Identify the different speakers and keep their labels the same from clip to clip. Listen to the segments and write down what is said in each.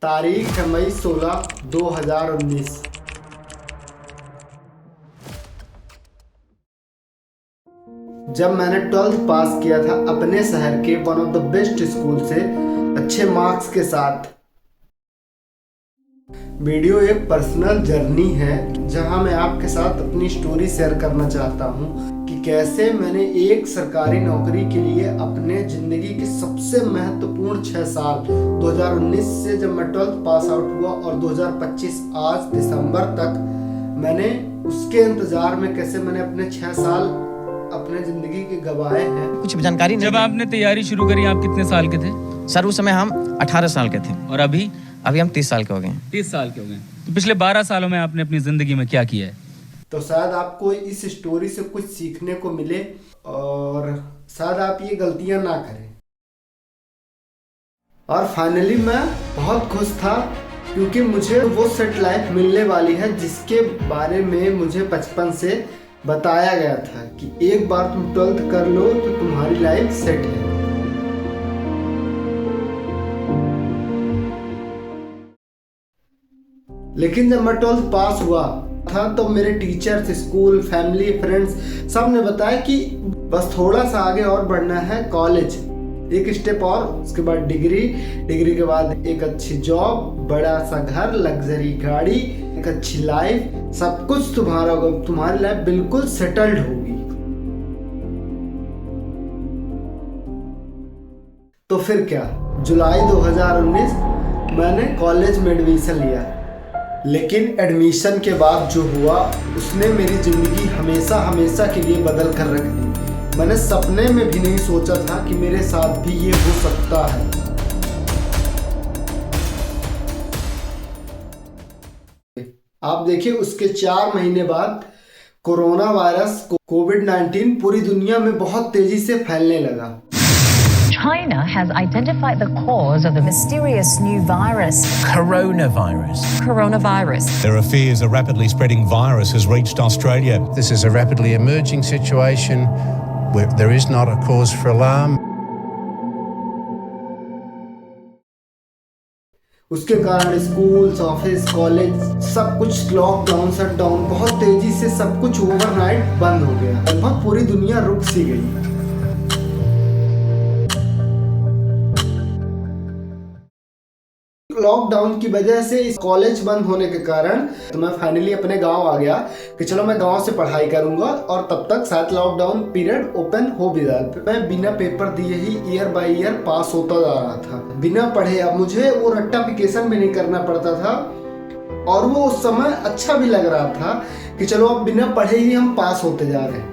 Speaker 1: तारीख है मई 16, 2019। जब मैंने 12th पास किया था अपने शहर के one of the best school से अच्छे मार्क्स के साथ। वीडियो एक पर्सनल जर्नी है जहां मैं आपके साथ अपनी स्टोरी शेयर करना चाहता हूं कि कैसे मैंने एक सरकारी नौकरी के लिए अपने ज़िंदगी के सबसे महत्वपूर्ण 6 साल 2019 से जब मैं 12th पास आउट हुआ और 2025 आज दिसंबर तक मैंने उसके इंतज़ार में कैसे मैंने अपने 6 साल अपने ज़िंदगी के गवाए हैं।
Speaker 2: कुछ जानकारी नहीं।
Speaker 3: जब आपने तैयारी शुरू करी आप कितने साल के थे?
Speaker 2: सर उस समय हम 18 साल के थे
Speaker 3: और अभी
Speaker 2: हम 30 साल के हो गए।
Speaker 3: 30 साल के हो गए। तो पिछले 12 सालों में आपने अपनी जिंदगी में क्या किया है?
Speaker 1: तो शायद आपको इस स्टोरी से कुछ सीखने को मिले और शायद आप ये गलतियां ना करें। और फाइनली मैं बहुत खुश था क्योंकि मुझे वो सेट लाइफ मिलने वाली है जिसके बारे में मुझे बचपन से बताया गया था कि एक बार तुम 12th कर लो तो तुम्हारी लाइफ सेट है। लेकिन जब मैं 12th पास हुआ था तो मेरे टीचर्स, स्कूल, फैमिली, फ्रेंड्स सब ने बताया कि बस थोड़ा सा आगे और बढ़ना है, कॉलेज एक स्टेप और, उसके बाद डिग्री के बाद एक अच्छी जॉब, बड़ा सा घर, लग्जरी गाड़ी, एक अच्छी लाइफ, सब कुछ तुम्हारा होगा, तुम्हारी लाइफ बिल्कुल सेटल्ड होगी। तो फिर क्या, जुलाई 2019 मैंने कॉलेज में एडमिशन लिया। लेकिन एडमिशन के बाद जो हुआ उसने मेरी ज़िंदगी हमेशा के लिए बदल कर रख दी। मैंने सपने में भी नहीं सोचा था कि मेरे साथ भी ये हो सकता है। आप देखिए उसके 4 महीने बाद कोरोना वायरस कोविड-19 पूरी दुनिया में बहुत तेजी से फैलने लगा।
Speaker 4: China has identified the cause of the mysterious new virus. Coronavirus.
Speaker 5: There are fears a rapidly spreading virus has reached Australia.
Speaker 6: This is a rapidly emerging situation where there is not a cause for alarm.
Speaker 1: उसके कारण schools, office, college सब कुछ lockdown, shutdown, बहुत तेजी से सब कुछ overnight बंद हो गया। लगभग पूरी दुनिया रुक सी गई। लॉकडाउन की वजह से इस कॉलेज बंद होने के कारण तो मैं फाइनली अपने गांव आ गया कि चलो मैं गांव से पढ़ाई करूंगा और तब तक शायद लॉकडाउन पीरियड ओपन हो भी जाए। मैं बिना पेपर दिए ही ईयर बाय ईयर पास होता जा रहा था, बिना पढ़े। अब मुझे वो रट्टाफिकेशन भी नहीं करना पड़ता था और वो उस समय अच्छा भी लग रहा था कि चलो अब बिना पढ़े ही हम पास होते जा रहे हैं।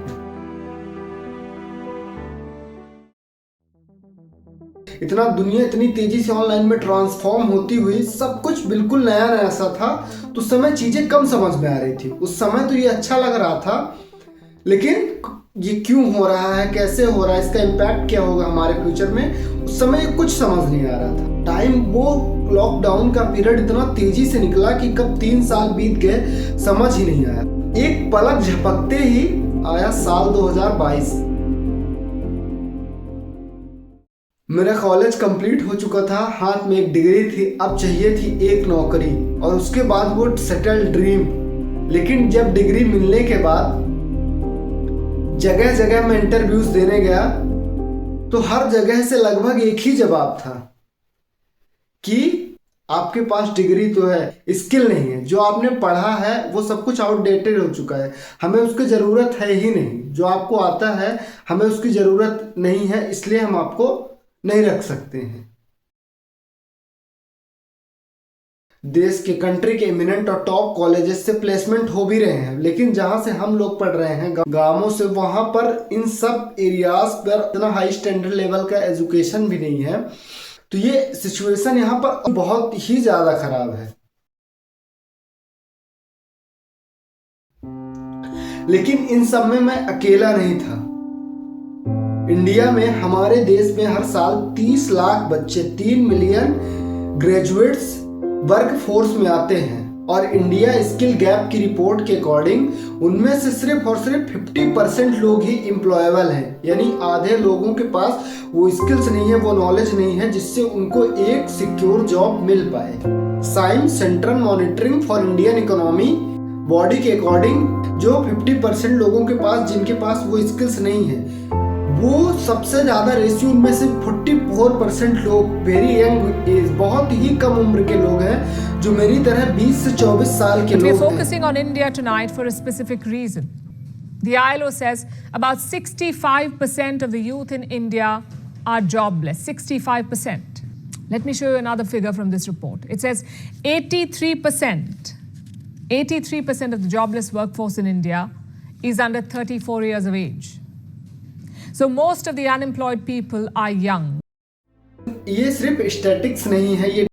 Speaker 1: इतना दुनिया इतनी तेजी से ऑनलाइन में ट्रांसफॉर्म होती हुई सब कुछ बिल्कुल नया सा था। तो उस समय चीजें कम समझ में आ रही थी। उस समय तो ये अच्छा लग रहा था, लेकिन ये क्यों हो रहा है, कैसे हो रहा है, इसका इम्पैक्ट क्या होगा हमारे फ्यूचर में, उस समय कुछ समझ नहीं आ रहा था। टाइम, वो लॉकडाउन का पीरियड इतना तेजी से निकला कि कब 3 साल बीत गए समझ ही नहीं आया। एक पलक झपकते ही आया साल 2022। मेरा कॉलेज कंप्लीट हो चुका था, हाथ में एक डिग्री थी, अब चाहिए थी एक नौकरी और उसके बाद वो सेटल्ड ड्रीम। लेकिन जब डिग्री मिलने के बाद जगह जगह मैं इंटरव्यूज देने गया तो हर जगह से लगभग एक ही जवाब था कि आपके पास डिग्री तो है, स्किल नहीं है, जो आपने पढ़ा है वो सब कुछ आउटडेटेड हो चुका है, हमें उसकी ज़रूरत है ही नहीं, जो आपको आता है हमें उसकी ज़रूरत नहीं है, इसलिए हम आपको नहीं रख सकते हैं। देश के, कंट्री के इमिनेंट और टॉप कॉलेजेस से प्लेसमेंट हो भी रहे हैं, लेकिन जहां से हम लोग पढ़ रहे हैं गांवों से, वहां पर इन सब एरियाज पर इतना हाई स्टैंडर्ड लेवल का एजुकेशन भी नहीं है। तो ये सिचुएशन यहाँ पर बहुत ही ज्यादा खराब है। लेकिन इन सब में मैं अकेला नहीं था। इंडिया में, हमारे देश में हर साल 30 लाख बच्चे, 3 मिलियन ग्रेजुएट्स वर्क फोर्स में आते हैं और इंडिया स्किल गैप की रिपोर्ट के अकॉर्डिंग उनमें से सिर्फ और सिर्फ 50% लोग ही एम्प्लॉयबल हैं, यानी आधे लोगों के पास वो स्किल्स नहीं है, वो नॉलेज नहीं है जिससे उनको एक सिक्योर जॉब मिल पाए। साइम central monitoring for Indian economy body के अकॉर्डिंग जो 50% लोगों के पास जिनके पास वो स्किल्स नहीं है, वो सबसे ज्यादा रेशियो उनमें से 44% लोग वेरी यंग एज, बहुत ही कम उम्र के लोग हैं जो मेरी तरह 20 से 24 साल के लोग हैं।
Speaker 7: We're focusing on India tonight for a specific reason. The ILO says about 65% of the youth in India are jobless. 65%. Let me show you another figure from this report. It says 83% of the jobless workforce in India is under 34 years of age. So most of the unemployed people are young.
Speaker 1: ये सिर्फ statics नहीं है, ये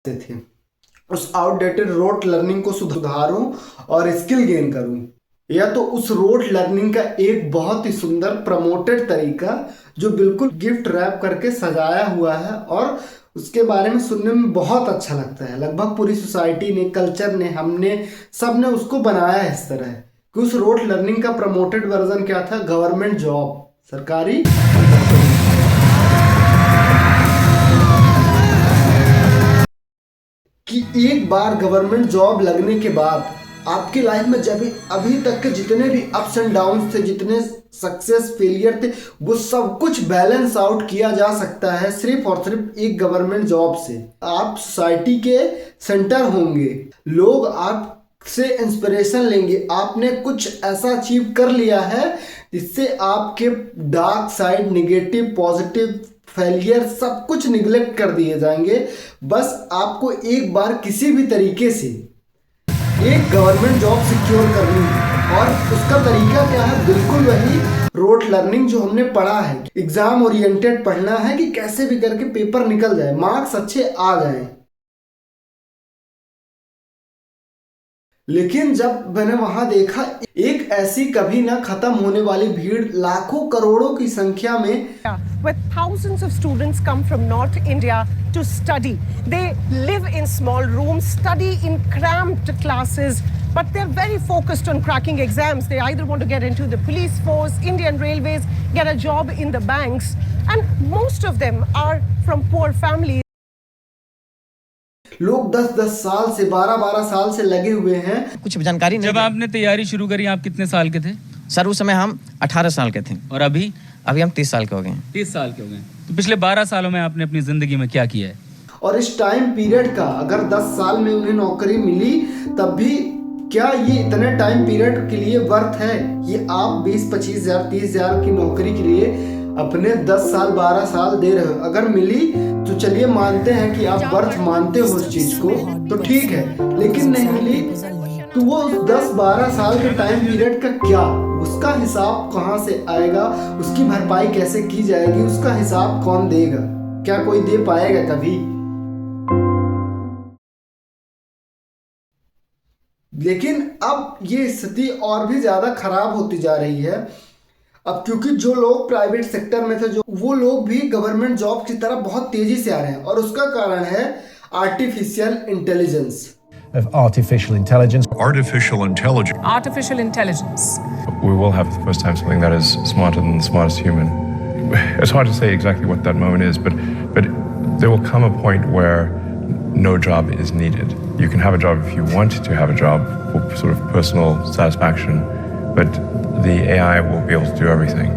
Speaker 1: थे। उस outdated rote learning को सुधारूं और skill gain करूं, या तो उस रोट लर्निंग का एक बहुत ही सुंदर प्रमोटेड तरीका जो बिल्कुल गिफ्ट रैप करके सजाया हुआ है और उसके बारे में सुनने में बहुत अच्छा लगता है। लगभग पूरी सोसाइटी ने, कल्चर ने, हमने सब ने उसको बनाया है इस तरह कि उस रोट लर्निंग का प्रमोटेड वर्जन क्या था, गवर्नमेंट जॉब, सरकारी कि एक बार गवर्नमेंट जॉब लगने के बाद आपकी लाइफ में जब अभी तक के जितने भी अप्स एंड डाउन्स थे, जितने सक्सेस फेलियर थे, वो सब कुछ बैलेंस आउट किया जा सकता है सिर्फ और सिर्फ एक गवर्नमेंट जॉब से। आप सोसाइटी के सेंटर होंगे, लोग आपसे इंस्पिरेशन लेंगे, आपने कुछ ऐसा अचीव कर लिया है जिससे आपके dark side, negative, positive, failure सब कुछ निगलेक्ट कर दिए जाएंगे। बस आपको एक बार किसी भी तरीके से एक गवर्नमेंट जॉब सिक्योर करनी है और उसका तरीका क्या है, बिल्कुल वही रोट लर्निंग जो हमने पढ़ा है। एग्जाम ओरिएंटेड पढ़ना है कि कैसे भी करके पेपर निकल जाए, मार्क्स अच्छे आ जाए। लेकिन जब मैंने वहां देखा एक ऐसी कभी ना खत्म होने वाली भीड़, लाखों करोड़ों की संख्या में,
Speaker 8: where thousands of students come from North India to study. They live in small rooms, study in cramped classes, but they're very focused on cracking exams. They either want to get into the police force, Indian Railways, get a job in the banks, and most of them are from poor families.
Speaker 1: लोग 10-10 साल से, 12-12 साल से लगे हुए हैं।
Speaker 2: कुछ जानकारी नहीं।
Speaker 3: जब आपने तैयारी शुरू करी आप कितने साल के थे?
Speaker 2: सर उस समय हम 18 साल के थे।
Speaker 3: और अभी
Speaker 2: हम 30 साल के हो गए हैं।
Speaker 3: 30 साल के हो गए। तो पिछले 12 सालों में आपने अपनी जिंदगी में क्या किया है?
Speaker 1: और इस टाइम पीरियड का अगर 10 साल में उन्हें नौकरी मिली, तब भी क्या ये इतने टाइम पीरियड के लिए वर्थ है? ये आप 20-25 हजार, 30 हजार की नौकरी के लिए अपने 10 साल, 12 साल दे रहे हो। अगर मिली तो चलिए मानते हैं कि आप वर्थ मानते हो उस चीज को, तो ठीक है। लेकिन नहीं मिली तो वो 10-12 साल के टाइम पीरियड का क्या, उसका हिसाब कहाँ से आएगा, उसकी भरपाई कैसे की जाएगी, उसका हिसाब कौन देगा? क्या कोई दे पाएगा कभी? लेकिन अब ये स्थिति और भी ज्यादा खराब होती जा रही है। अब क्योंकि जो लोग प्राइवेट सेक्टर में थे, जो वो लोग भी गवर्नमेंट जॉब की तरफ बहुत तेजी से आ रहे हैं, और उसका कारण है artificial intelligence.
Speaker 5: Artificial intelligence.
Speaker 9: Artificial intelligence.
Speaker 7: Artificial intelligence.
Speaker 9: We will have for the first time something that is smarter than the smartest human. It's hard to say exactly what that moment is, but there will come a point where no job is needed. You can have a job if you want to have a job for sort of personal satisfaction, but the AI will be able to do everything.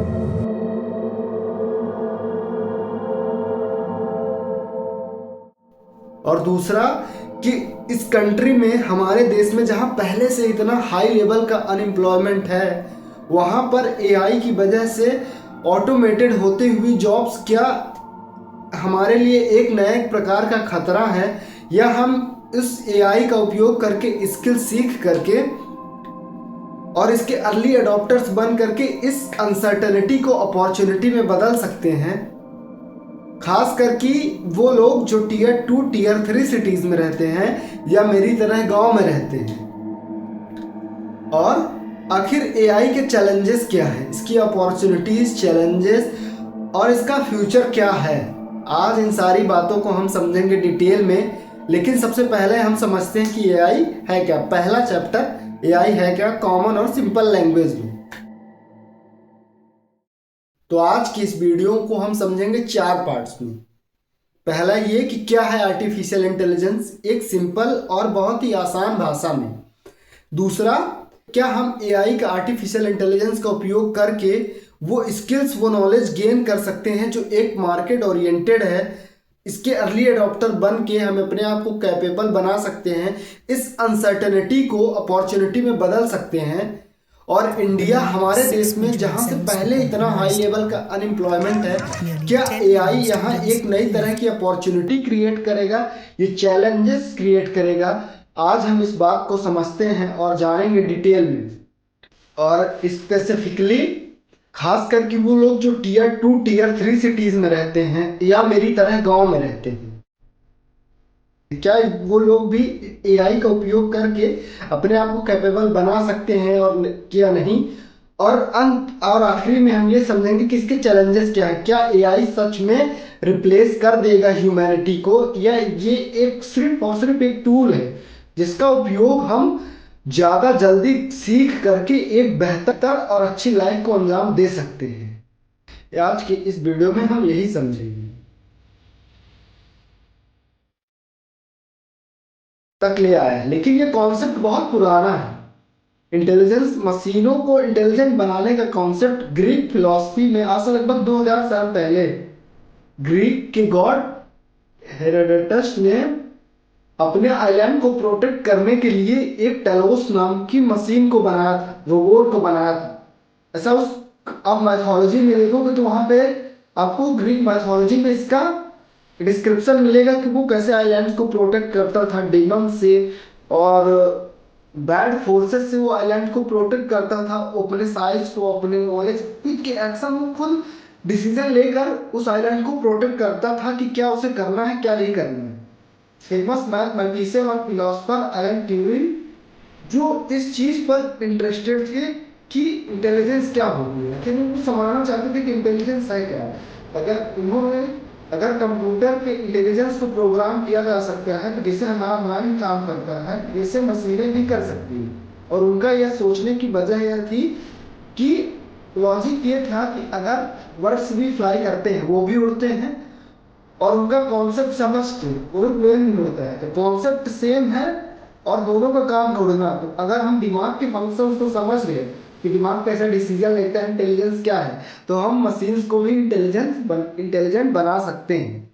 Speaker 1: और दूसरा कि इस country में, हमारे देश में, जहां पहले से इतना हाई लेवल का अनएम्प्लॉयमेंट है, वहां पर एआई की वजह से ऑटोमेटेड होती हुई जॉब्स क्या हमारे लिए एक नए प्रकार का खतरा है, या हम इस एआई का उपयोग करके, स्किल सीख करके और इसके अर्ली अडॉप्टर्स बन करके इस अनसर्टेनिटी को अपॉर्चुनिटी में बदल सकते हैं। खास करके वो लोग जो टीयर 2, टीयर 3 सिटीज में रहते हैं या मेरी तरह गांव में रहते हैं। और आखिर एआई के चैलेंजेस क्या है, इसकी अपॉर्चुनिटीज, चैलेंजेस और इसका फ्यूचर क्या है, आज इन सारी बातों को हम समझेंगे डिटेल में। लेकिन सबसे पहले हम समझते हैं कि एआई है क्या। पहला चैप्टर एआई है क्या, कॉमन और सिंपल लैंग्वेज में। तो आज की इस वीडियो को हम समझेंगे 4 पार्ट्स में। पहला ये कि क्या है आर्टिफिशियल इंटेलिजेंस, एक सिंपल और बहुत ही आसान भाषा में। दूसरा, क्या हम एआई का, आर्टिफिशियल इंटेलिजेंस का उपयोग करके वो स्किल्स, वो नॉलेज गेन कर सकते हैं जो एक मार्केट ओरिएंटेड है, इसके अर्ली अडॉप्टर बन के हम अपने आप को कैपेबल बना सकते हैं, इस अनसर्टेनिटी को अपॉर्चुनिटी में बदल सकते हैं। और इंडिया, हमारे देश में जहां से पहले इतना हाई लेवल का अनएम्प्लॉयमेंट है, क्या एआई यहां एक नई तरह की अपॉर्चुनिटी क्रिएट करेगा, ये चैलेंजेस क्रिएट करेगा। आज हम इस बात को समझते हैं और जानेंगे डिटेल में। और स्पेसिफिकली खास करके वो लोग जो टीयर 2, टीयर 3 सिटीज में रहते हैं या मेरी तरह गांव में रहते हैं, क्या वो लोग भी एआई का उपयोग करके अपने आप को कैपेबल बना सकते हैं और क्या नहीं। और आखिरी में हम ये समझेंगे कि इसके चैलेंजेस क्या है। क्या एआई सच में रिप्लेस कर देगा ह्यूमैनिटी को, या ये एक सिर्फ और सिर्फ एक टूल है जिसका उपयोग हम ज़्यादा जल्दी सीख करके एक बेहतर और अच्छी लाइफ को अंजाम दे सकते हैं। आज की इस वीडियो में हम यही समझेंगे। तक ले आया है, लेकिन ये कॉन्सेप्ट बहुत पुराना है। इंटेलिजेंस, मशीनों को इंटेलिजेंट बनाने का कॉन्सेप्ट ग्रीक फिलॉसफी में आज से लगभग 2000 साल पहले ग्रीक के गॉड हेरोडोटस ने अपने आइलैंड को प्रोटेक्ट करने के लिए एक टेलोस नाम की मशीन को बनाया था, रोबोट को बनाया था। ऐसा उस आप माइथोलॉजी में देखोगे तो वहां पे आपको ग्रीक माइथोलॉजी में इसका डिस्क्रिप्शन मिलेगा कि वो कैसे आइलैंड को प्रोटेक्ट करता था डीमन से और बैड फोर्सेस से। वो आइलैंड को प्रोटेक्ट करता था, अपने साइज को, अपने नॉलेज के एक्शन में खुद डिसीजन लेकर उस आइलैंड को प्रोटेक्ट करता था कि क्या उसे करना है, क्या नहीं करना है। फेमस मैथमेटिशियन और फिलोसफर एलन ट्यूरिंग जो इस चीज पर इंटरेस्टेड थे कि इंटेलिजेंस क्या होती है, लेकिन वो समझना चाहते थे कि इंटेलिजेंस है क्या। अगर कंप्यूटर के इंटेलिजेंस को प्रोग्राम किया जा सकता है तो जैसे हमारा माइंड काम करता है वैसे मशीनें भी कर सकती हैं। और उनका यह सोचने की वजह यह थी कि लॉजिक ये था कि अगर बर्ड्स भी फ्लाई करते हैं, वो भी उड़ते हैं और उनका कॉन्सेप्ट समझते वो नहीं होता है, तो कॉन्सेप्ट सेम है और दोनों का काम उड़ना। तो अगर हम दिमाग के फंक्शन को समझ गए कि दिमाग कैसा डिसीजन लेता है, इंटेलिजेंस क्या है, तो हम मशीन्स को भी इंटेलिजेंट बना सकते हैं।